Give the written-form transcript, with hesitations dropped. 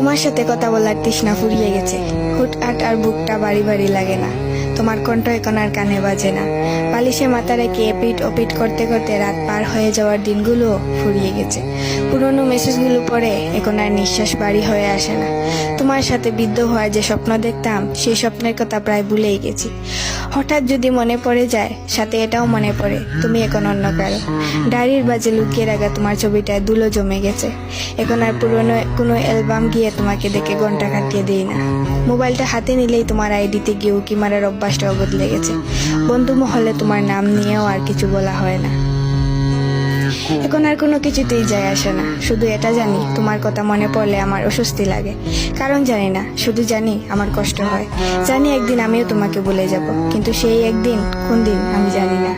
তোমার সাথে কথা বলার তৃষ্ণা ফুরিয়ে গেছে। হুটহাট আর বুকটা ভারী ভারী লাগে না। তোমার কণ্ঠ এখন আর কানে বাজে না। বালিশে মাথা রেখে এপিট ওপিট করতে করতে রাত পার হয়ে যাওয়ার দিনগুলো ফুরিয়ে গেছে। পুরনো মেসেজগুলো পড়ে এখন আর নিঃশ্বাস ভারী হয়ে আসে না। তোমার সাথে বিদ্ধ হওয়ার যে স্বপ্ন দেখতাম, সেই স্বপ্নের কথা প্রায় ভুলেই গেছি। হঠাৎ যদি মনে পড়ে যায়, সাথে এটাও মনে পড়ে তুমি এখন অন্য কারো। ডায়েরির বাজে লুকিয়ে রাখা তোমার ছবিটায় ধুলো জমে গেছে। এখন আর পুরনো কোনো অ্যালবাম গিয়ে তোমাকে দেখে ঘন্টা কাটিয়ে দেই না। মোবাইলটা হাতে নিলেই তোমার আইডিতে গিয়ে উকি মারার অভ্যাসটাও বদলে গেছে। বন্ধু মহলে তোমার নাম নিয়েও আর কিছু বলা হয় না। এখন আর কোনো কিছুতেই যায় আসে না। শুধু এটা জানি, তোমার কথা মনে পড়লে আমার অস্বস্তি লাগে। কারণ জানি না, শুধু জানি আমার কষ্ট হয়। জানি একদিন আমিও তোমাকে ভুলে যাব, কিন্তু সেই একদিন কোন দিন আমি জানি না।